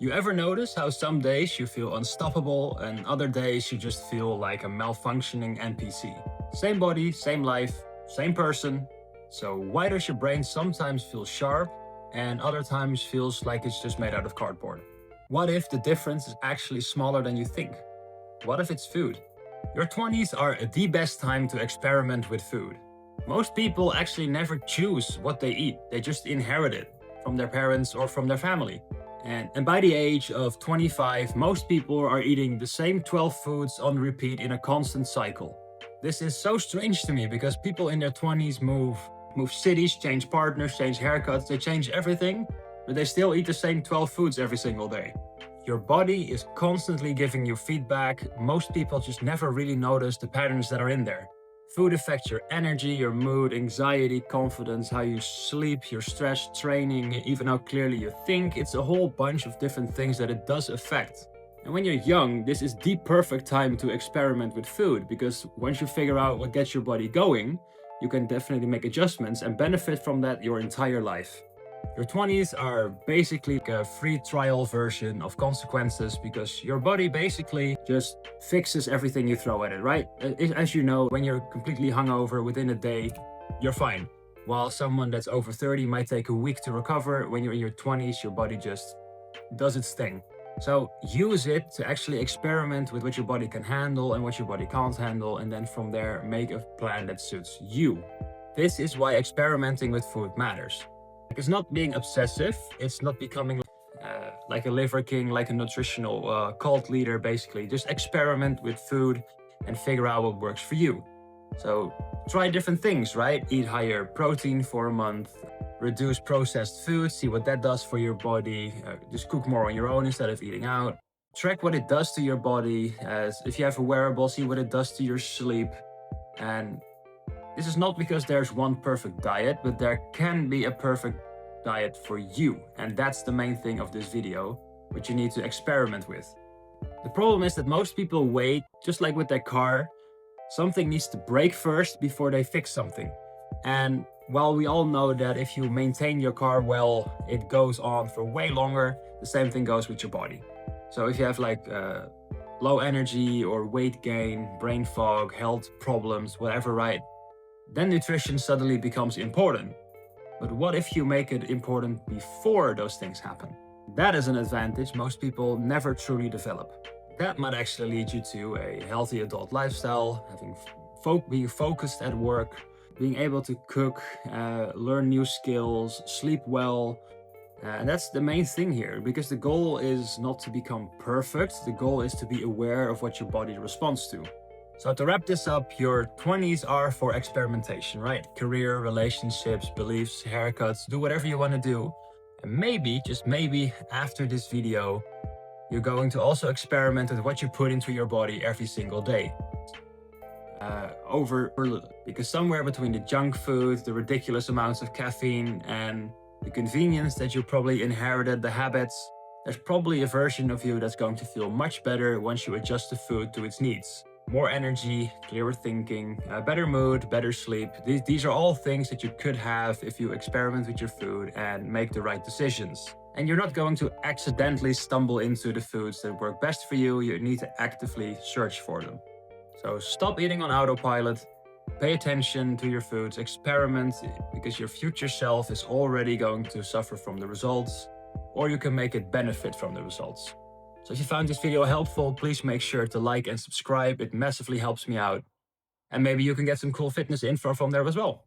You ever notice how some days you feel unstoppable and other days you just feel like a malfunctioning NPC? Same body, same life, same person. So why does your brain sometimes feel sharp and other times feels like it's just made out of cardboard? What if the difference is actually smaller than you think? What if it's food? Your 20s are the best time to experiment with food. Most people actually never choose what they eat, they just inherit it from their parents or from their family. And by the age of 25, most people are eating the same 12 foods on repeat in a constant cycle. This is so strange to me because people in their 20s move cities, change partners, change haircuts, they change everything, but they still eat the same 12 foods every single day. Your body is constantly giving you feedback. Most people just never really notice the patterns that are in there. Food affects your energy, your mood, anxiety, confidence, how you sleep, your stress, training, even how clearly you think. It's a whole bunch of different things that it does affect. And when you're young, this is the perfect time to experiment with food because once you figure out what gets your body going, you can definitely make adjustments and benefit from that your entire life. Your 20s are basically like a free trial version of consequences because your body basically just fixes everything you throw at it, right? As you know, when you're completely hungover within a day, you're fine. While someone that's over 30 might take a week to recover, when you're in your 20s, your body just does its thing. So use it to actually experiment with what your body can handle and what your body can't handle, and then from there, make a plan that suits you. This is why experimenting with food matters. It's not being obsessive, it's not becoming like a liver king, like a nutritional cult leader, basically. Just experiment with food and figure out what works for you. So try different things, right? Eat higher protein for a month, reduce processed food, see what that does for your body, just cook more on your own instead of eating out. Track what it does to your body, as if you have a wearable, see what it does to your sleep. And this is not because there's one perfect diet, but there can be a perfect diet for you. And that's the main thing of this video, which you need to experiment with. The problem is that most people wait, just like with their car, something needs to break first before they fix something. And while we all know that if you maintain your car well, it goes on for way longer, the same thing goes with your body. So if you have like low energy or weight gain, brain fog, health problems, whatever, right? Then nutrition suddenly becomes important. But what if you make it important before those things happen? That is an advantage most people never truly develop. That might actually lead you to a healthy adult lifestyle, being focused at work, being able to cook, learn new skills, sleep well. And that's the main thing here, because the goal is not to become perfect. The goal is to be aware of what your body responds to. So to wrap this up, your 20s are for experimentation, right? Career, relationships, beliefs, haircuts, do whatever you want to do. And maybe, just maybe, after this video, you're going to also experiment with what you put into your body every single day. Because somewhere between the junk food, the ridiculous amounts of caffeine, and the convenience that you probably inherited, the habits, there's probably a version of you that's going to feel much better once you adjust the food to its needs. More energy, clearer thinking, better mood, better sleep. These are all things that you could have if you experiment with your food and make the right decisions. And you're not going to accidentally stumble into the foods that work best for you. You need to actively search for them. So stop eating on autopilot, pay attention to your foods, experiment, because your future self is already going to suffer from the results, or you can make it benefit from the results. So if you found this video helpful, please make sure to like and subscribe. It massively helps me out. And maybe you can get some cool fitness info from there as well.